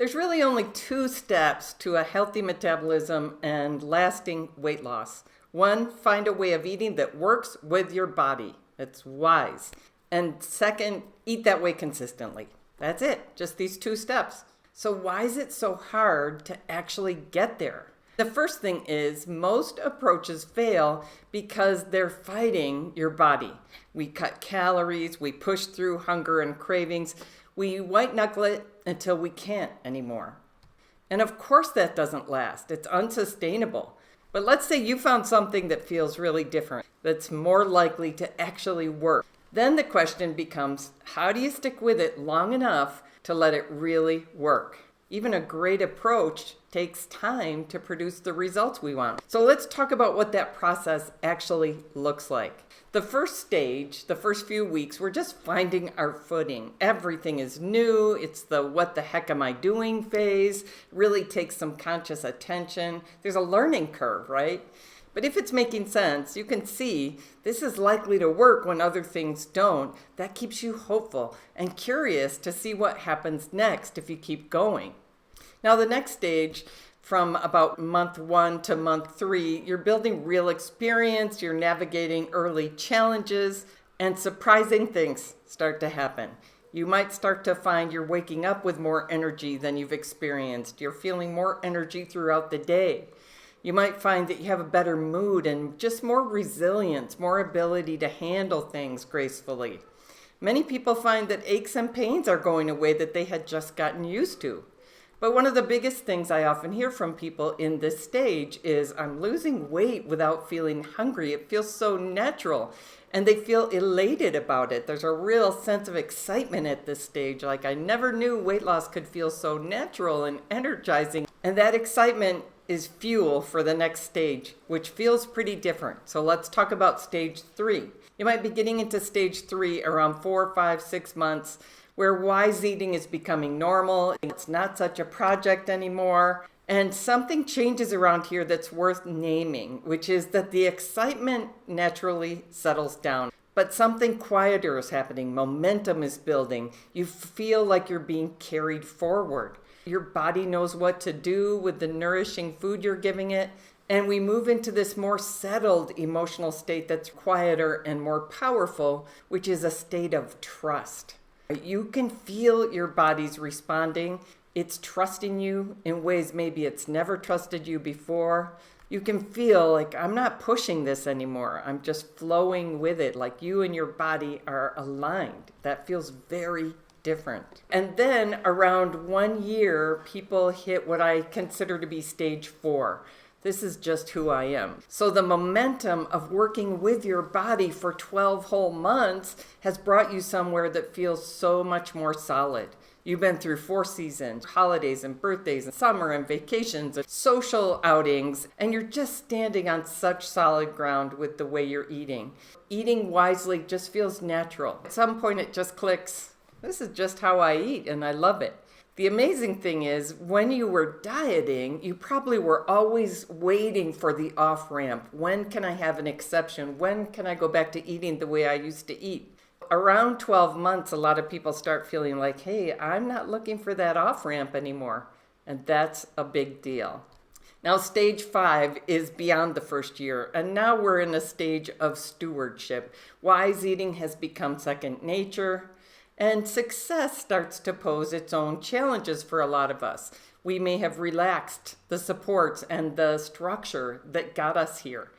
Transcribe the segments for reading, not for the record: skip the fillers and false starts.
There's really only two steps to a healthy metabolism and lasting weight loss. One, find a way of eating that works with your body. It's wise. And second, eat that way consistently. That's it, just these two steps. So why is it so hard to actually get there? The first thing is most approaches fail because they're fighting your body. We cut calories, we push through hunger and cravings, we white knuckle it until we can't anymore. And of course that doesn't last. It's unsustainable. But let's say you found something that feels really different, that's more likely to actually work. Then the question becomes, how do you stick with it long enough to let it really work? Even a great approach takes time to produce the results we want. So let's talk about what that process actually looks like. The first stage, the first few weeks, we're just finding our footing. Everything is new. It's the what the heck am I doing phase. It really takes some conscious attention. There's a learning curve, right? But if it's making sense, you can see this is likely to work when other things don't. That keeps you hopeful and curious to see what happens next if you keep going. Now, the next stage, from about month 1 to month 3, you're building real experience, you're navigating early challenges, and surprising things start to happen. You might start to find you're waking up with more energy than you've experienced. You're feeling more energy throughout the day. You might find that you have a better mood and just more resilience, more ability to handle things gracefully. Many people find that aches and pains are going away that they had just gotten used to. But one of the biggest things I often hear from people in this stage is, I'm losing weight without feeling hungry. It feels so natural. And they feel elated about it. There's a real sense of excitement at this stage. Like, I never knew weight loss could feel so natural and energizing. And that excitement is fuel for the next stage, which feels pretty different. So let's talk about stage 3. You might be getting into stage 3 around 4, 5, 6 months, where wise eating is becoming normal. It's not such a project anymore. And something changes around here that's worth naming, which is that the excitement naturally settles down. But something quieter is happening. Momentum is building. You feel like you're being carried forward. Your body knows what to do with the nourishing food you're giving it. And we move into this more settled emotional state that's quieter and more powerful, which is a state of trust. You can feel your body's responding. It's trusting you in ways maybe it's never trusted you before. You can feel like, I'm not pushing this anymore. I'm just flowing with it, like you and your body are aligned. That feels very different. And then around 1 year, people hit what I consider to be stage 4. This is just who I am. So the momentum of working with your body for 12 whole months has brought you somewhere that feels so much more solid. You've been through 4 seasons, holidays and birthdays and summer and vacations and social outings, and you're just standing on such solid ground with the way you're eating. Eating wisely just feels natural. At some point it just clicks. This is just how I eat and I love it. The amazing thing is, when you were dieting, you probably were always waiting for the off-ramp. When can I have an exception? When can I go back to eating the way I used to eat? Around 12 months, a lot of people start feeling like, hey, I'm not looking for that off-ramp anymore. And that's a big deal. Now, stage 5 is beyond the first year, and now we're in a stage of stewardship. Wise eating has become second nature. And success starts to pose its own challenges for a lot of us. We may have relaxed the supports and the structure that got us here.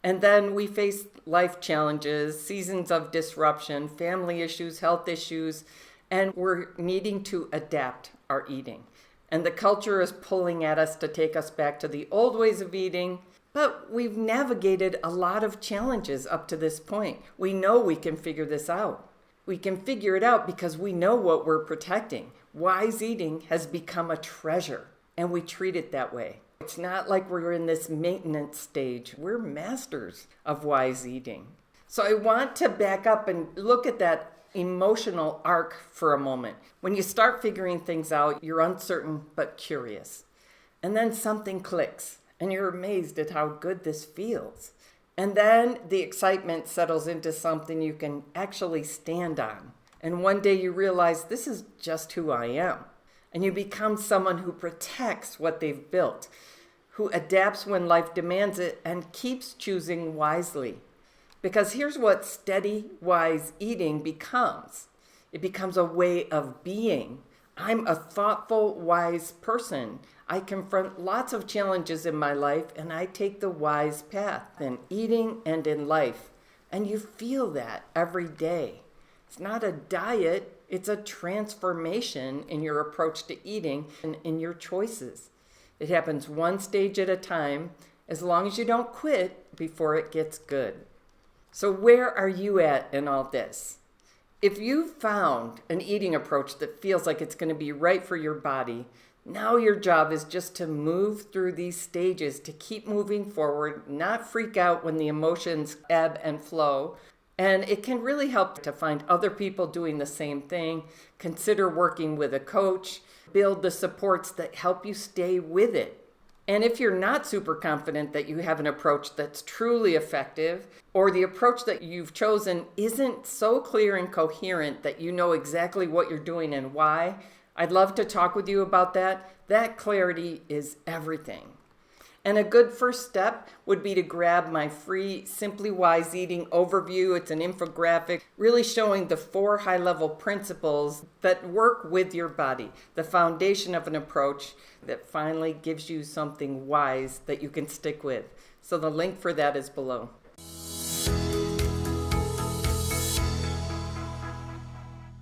And then we face life challenges, seasons of disruption, family issues, health issues, and we're needing to adapt our eating. And the culture is pulling at us to take us back to the old ways of eating, but we've navigated a lot of challenges up to this point. We know we can figure this out. We can figure it out because we know what we're protecting. Wise eating has become a treasure, and we treat it that way. It's not like we're in this maintenance stage. We're masters of wise eating. So I want to back up and look at that emotional arc for a moment. When you start figuring things out, you're uncertain but curious. And then something clicks, and you're amazed at how good this feels. And then the excitement settles into something you can actually stand on. And one day you realize, this is just who I am. And you become someone who protects what they've built, who adapts when life demands it, and keeps choosing wisely. Because here's what steady, wise eating becomes. It becomes a way of being. I'm a thoughtful, wise person. I confront lots of challenges in my life, and I take the wise path in eating and in life. And you feel that every day. It's not a diet, it's a transformation in your approach to eating and in your choices. It happens one stage at a time, as long as you don't quit before it gets good. So where are you at in all this? If you've found an eating approach that feels like it's going to be right for your body, now your job is just to move through these stages, to keep moving forward, not freak out when the emotions ebb and flow. And it can really help to find other people doing the same thing. Consider working with a coach. Build the supports that help you stay with it. And if you're not super confident that you have an approach that's truly effective, or the approach that you've chosen isn't so clear and coherent that you know exactly what you're doing and why, I'd love to talk with you about that. That clarity is everything. And a good first step would be to grab my free SimplyWise Eating Overview. It's an infographic really showing the 4 high-level principles that work with your body, the foundation of an approach that finally gives you something wise that you can stick with. So the link for that is below.